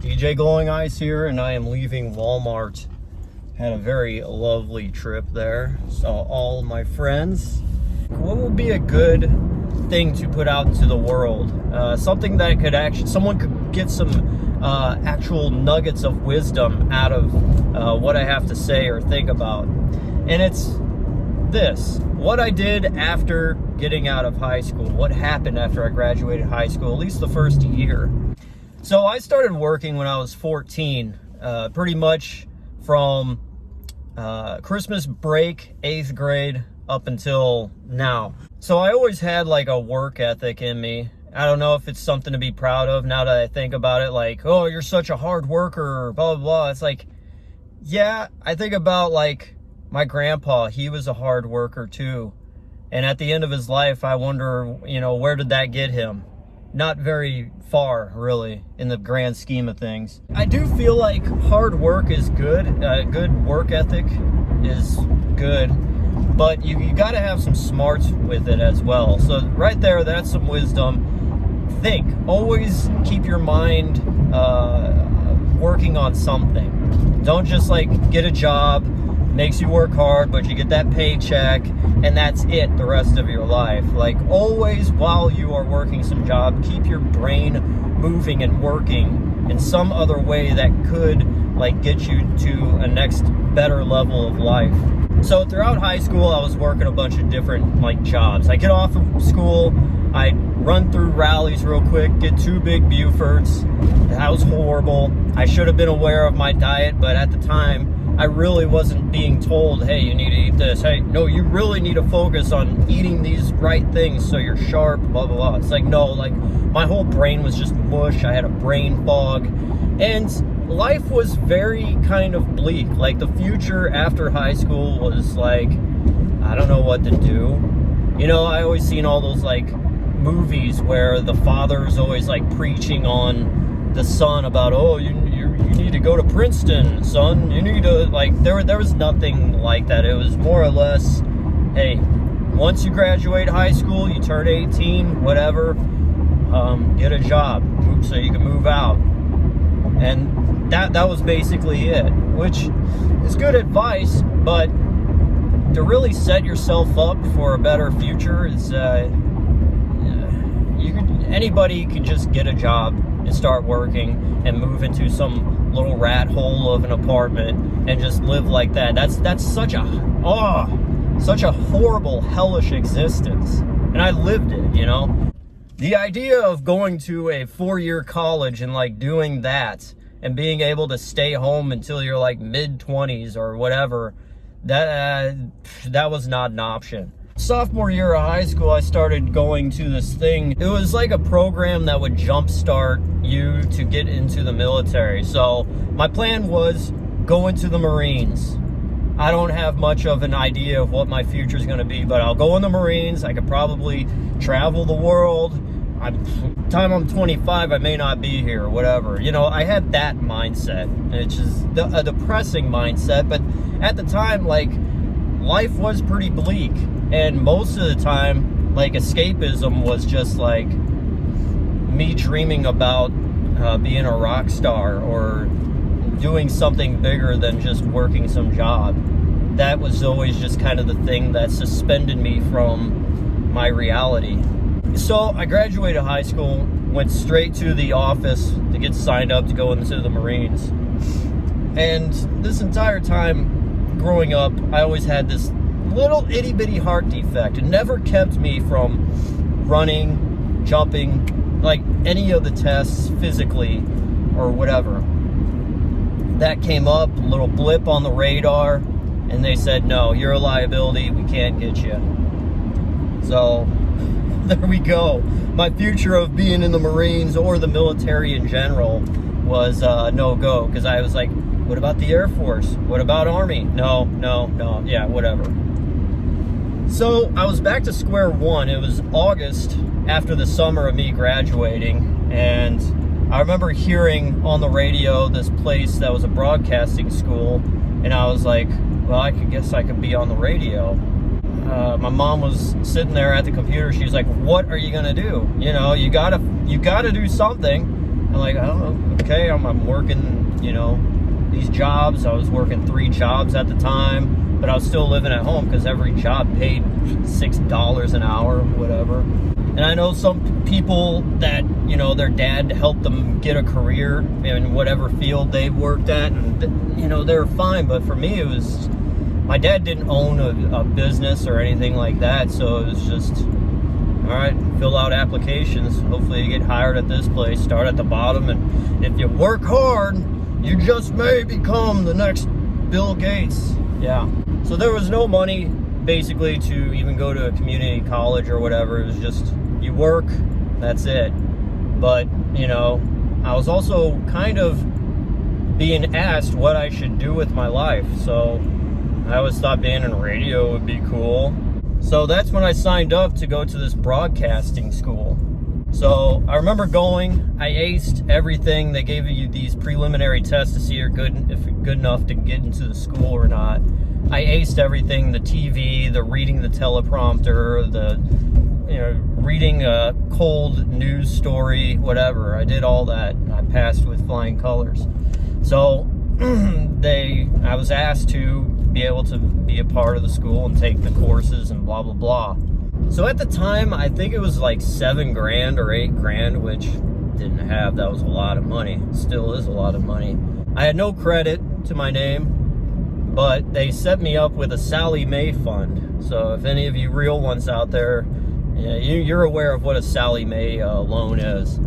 DJ Glowing Eyes here, and I am leaving Walmart. Had a very lovely trip there. Saw all of my friends. What would be a good thing to put out into the world? Something that could actually, someone could get some actual nuggets of wisdom out of what I have to say or think about. And it's this: what I did after getting out of high school. What happened after I graduated high school, at least the first year. So I started working when I was 14, pretty much from Christmas break, 8th grade, up until now. So I always had like a work ethic in me. I don't know if it's something to be proud of now that I think about it, like, oh, you're such a hard worker, blah, blah, blah. It's like, yeah, I think about like my grandpa. He was a hard worker too. And at the end of his life, I wonder, you know, where did that get him? Not very far, really, in the grand scheme of things. I do feel like hard work is good. Good work ethic is good, but you got to have some smarts with it as well. So right there, that's some wisdom. Think. Always keep your mind working on something. Don't just like get a job, makes you work hard, but you get that paycheck and that's it the rest of your life. Like, always, while you are working some job, keep your brain moving and working in some other way that could like get you to a next better level of life. So throughout high school, I was working a bunch of different like jobs. I get off of school, I'd run through rallies real quick, get 2 big Bufords. That was horrible. I should have been aware of my diet, but at the time, I really wasn't being told, hey, you need to eat this. Hey, no, you really need to focus on eating these right things so you're sharp, blah, blah, blah. It's like, no, like my whole brain was just mush. I had a brain fog. And life was very kind of bleak. Like the future after high school was like, I don't know what to do. You know, I always seen all those like movies where the father's always like preaching on the son about, oh, you need to go to Princeton, son. You need to, like, there was nothing like that. It was more or less, hey, once you graduate high school, you turn 18, whatever, get a job so you can move out. And that was basically it, which is good advice, but to really set yourself up for a better future is, anybody can just get a job and start working and move into some little rat hole of an apartment and just live like that. That's such a horrible, hellish existence. And I lived it, you know? The idea of going to a 4-year college and like doing that and being able to stay home until you're like mid-20s or whatever, that was not an option. Sophomore year of high school, I started going to this thing. It was like a program that would jumpstart you to get into the military. So my plan was go into the Marines. I don't have much of an idea of what my future is going to be, but I'll go in the Marines. I could probably travel the world. Time I'm 25, I may not be here or whatever. You know, I had that mindset. It's just a depressing mindset, but at the time, like, life was pretty bleak. And most of the time, like, escapism was just like me dreaming about being a rock star or doing something bigger than just working some job. That was always just kind of the thing that suspended me from my reality. So I graduated high school, went straight to the office to get signed up to go into the Marines. And this entire time growing up, I always had this little itty-bitty heart defect. It never kept me from running, jumping, like any of the tests physically or whatever. That came up, a little blip on the radar, and they said, no, you're a liability, we can't get you. So there we go. My future of being in the Marines or the military in general was no-go, because I was like, what about the Air Force? What about Army? No, yeah, whatever. So I was back to square one. It was August after the summer of me graduating, and I remember hearing on the radio this place that was a broadcasting school, and I was like, well, I guess I could be on the radio. My mom was sitting there at the computer. She was like, what are you gonna do? You know, you gotta do something. I'm like, oh, okay, I'm working, you know, these jobs. I was working 3 jobs at the time, but I was still living at home because every job paid $6 an hour, whatever. And I know some people that, you know, their dad helped them get a career in whatever field they worked at, and, you know, they were fine. But for me, it was, my dad didn't own a business or anything like that, so it was just, all right, fill out applications. Hopefully you get hired at this place, start at the bottom, and if you work hard, you just may become the next Bill Gates. Yeah. So there was no money, basically, to even go to a community college or whatever. It was just, you work, that's it. But, you know, I was also kind of being asked what I should do with my life. So I always thought being in radio would be cool. So that's when I signed up to go to this broadcasting school. So I remember going, I aced everything. They gave you these preliminary tests to see if you're good enough to get into the school or not. I aced everything, the TV, the reading the teleprompter, the, you know, reading a cold news story, whatever. I did all that. I passed with flying colors. So I was asked to be able to be a part of the school and take the courses and blah, blah, blah. So at the time, I think it was like $7 grand or $8 grand, which didn't have, that was a lot of money. Still is a lot of money. I had no credit to my name, but they set me up with a Sallie Mae fund. So if any of you real ones out there, you're aware of what a Sallie Mae loan is.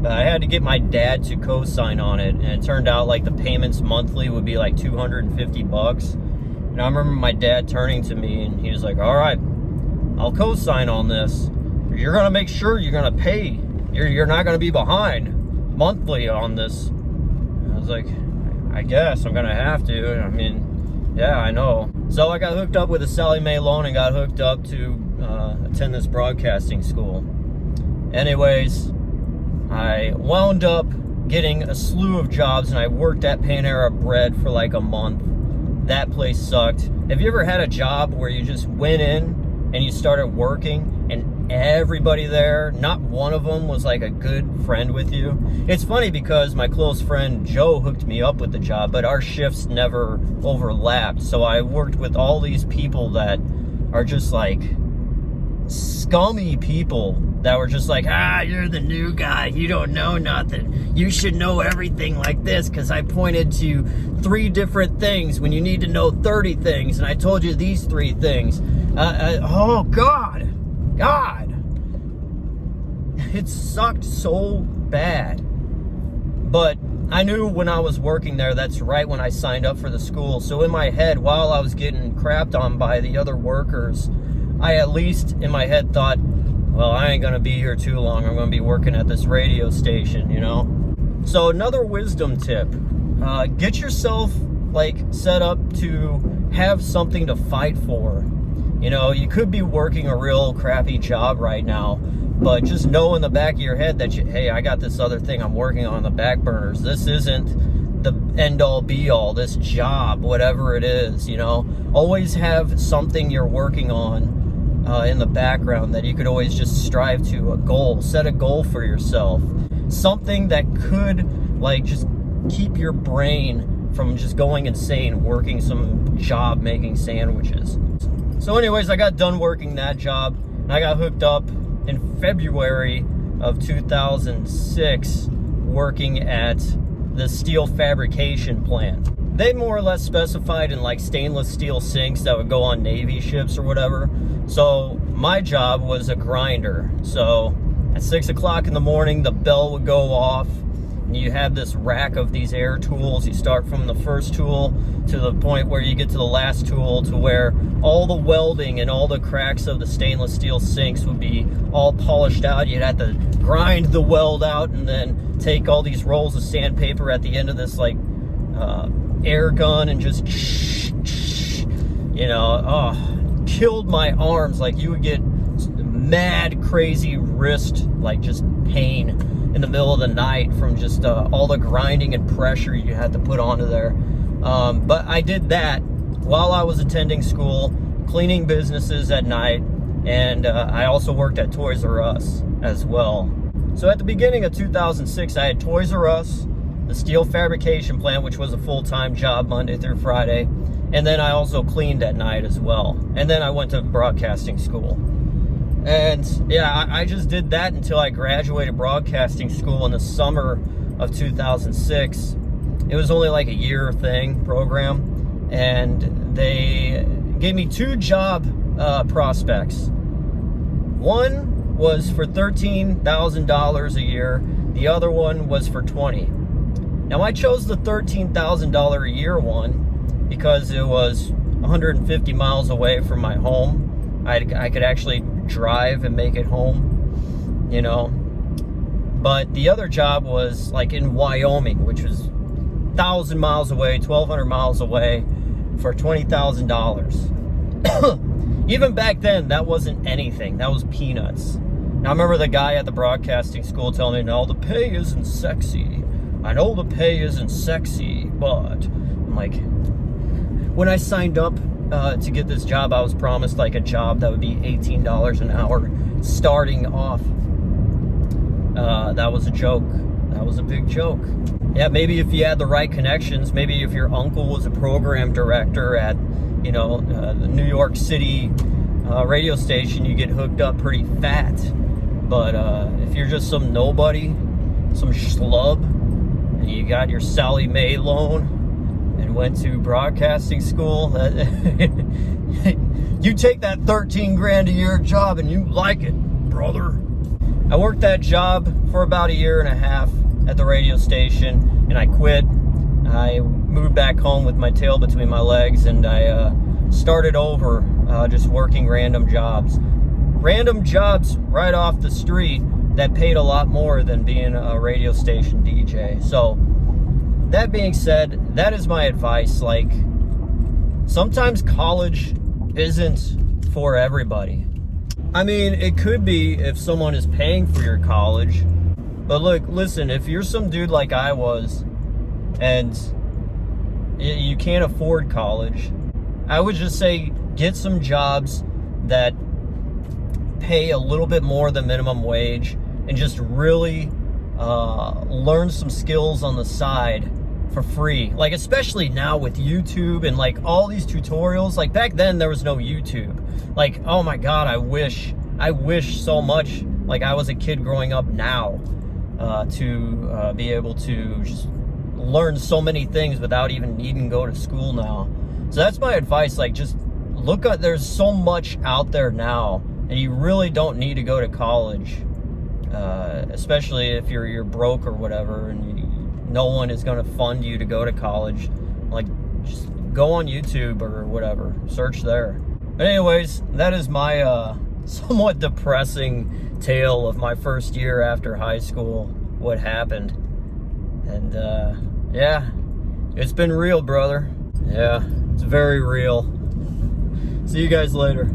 I had to get my dad to co-sign on it, and it turned out like the payments monthly would be like $250. And I remember my dad turning to me and he was like, all right, I'll co-sign on this. You're gonna make sure you're gonna pay. You're not gonna be behind monthly on this. And I was like, I guess I'm gonna have to. I mean, yeah, I know. So I got hooked up with a Sallie Mae loan and got hooked up to attend this broadcasting school. Anyways, I wound up getting a slew of jobs, and I worked at Panera Bread for like a month. That place sucked. Have you ever had a job where you just went in and you started working and everybody there, not one of them was like a good friend with you? It's funny because my close friend Joe hooked me up with the job, but our shifts never overlapped. So I worked with all these people that are just like scummy people that were just like, you're the new guy, you don't know nothing, you should know everything like this because I pointed to 3 different things when you need to know 30 things, and I told you these 3 things. Oh God, it sucked so bad. But I knew when I was working there, that's right when I signed up for the school. So in my head, while I was getting crapped on by the other workers, I at least in my head thought, well, I ain't gonna be here too long. I'm gonna be working at this radio station, you know? So another wisdom tip, get yourself like set up to have something to fight for. You know, you could be working a real crappy job right now, but just know in the back of your head that, hey, I got this other thing I'm working on the back burners. This isn't the end all be all, this job, whatever it is, you know? Always have something you're working on in the background that you could always just strive to, a goal. Set a goal for yourself. Something that could like just keep your brain from just going insane working some job making sandwiches. So anyways, I got done working that job and I got hooked up in February of 2006 working at the steel fabrication plant. They more or less specified in like stainless steel sinks that would go on Navy ships or whatever. So my job was a grinder. So at 6 o'clock in the morning, the bell would go off and you have this rack of these air tools. You start from the first tool to the point where you get to the last tool, to where all the welding and all the cracks of the stainless steel sinks would be all polished out. You'd have to grind the weld out and then take all these rolls of sandpaper at the end of this like air gun and just, you know, killed my arms. Like you would get mad crazy wrist like just pain in the middle of the night from just all the grinding and pressure you had to put onto there. But I did that while I was attending school, cleaning businesses at night, and I also worked at Toys R Us as well. So at the beginning of 2006, I had Toys R Us, the steel fabrication plant, which was a full-time job Monday through Friday. And then I also cleaned at night as well. And then I went to broadcasting school. And yeah, I just did that until I graduated broadcasting school in the summer of 2006. It was only like a year thing, program. And they gave me 2 job prospects. One was for $13,000 a year. The other one was for $20,000. Now I chose the $13,000 a year one because it was 150 miles away from my home. I could actually drive and make it home, you know. But the other job was like in Wyoming, which was 1,000 miles away, 1,200 miles away, for $20,000. Even back then, that wasn't anything. That was peanuts. Now, I remember the guy at the broadcasting school telling me, no, the pay isn't sexy. I know the pay isn't sexy, but I'm like, when I signed up to get this job, I was promised like a job that would be $18 an hour starting off. That was a joke. That was a big joke. Yeah, maybe if you had the right connections, maybe if your uncle was a program director at, you know, the New York City radio station, you get hooked up pretty fat. But if you're just some nobody, some schlub, and you got your Sally Mae loan and went to broadcasting school, you take that 13 grand a year job and you like it, brother. I worked that job for about 1.5 years at the radio station, and I quit. I moved back home with my tail between my legs, and I started over just working random jobs right off the street that paid a lot more than being a radio station DJ. So that being said, that is my advice. Like, sometimes college isn't for everybody. I mean, it could be if someone is paying for your college, but look, listen, if you're some dude like I was and you can't afford college, I would just say get some jobs that pay a little bit more than minimum wage and just really learn some skills on the side for free. Like, especially now with YouTube and like all these tutorials. Like, back then there was no YouTube. Like, oh my God, I wish so much like I was a kid growing up now to be able to just learn so many things without even needing to go to school now. So that's my advice. Like, just look at, there's so much out there now, and you really don't need to go to college, especially if you're broke or whatever, and no one is going to fund you to go to college. Like, just go on YouTube or whatever, search there. But anyways, that is my somewhat depressing tale of my first year after high school, what happened. And yeah, it's been real, brother. Yeah, it's very real. See you guys later.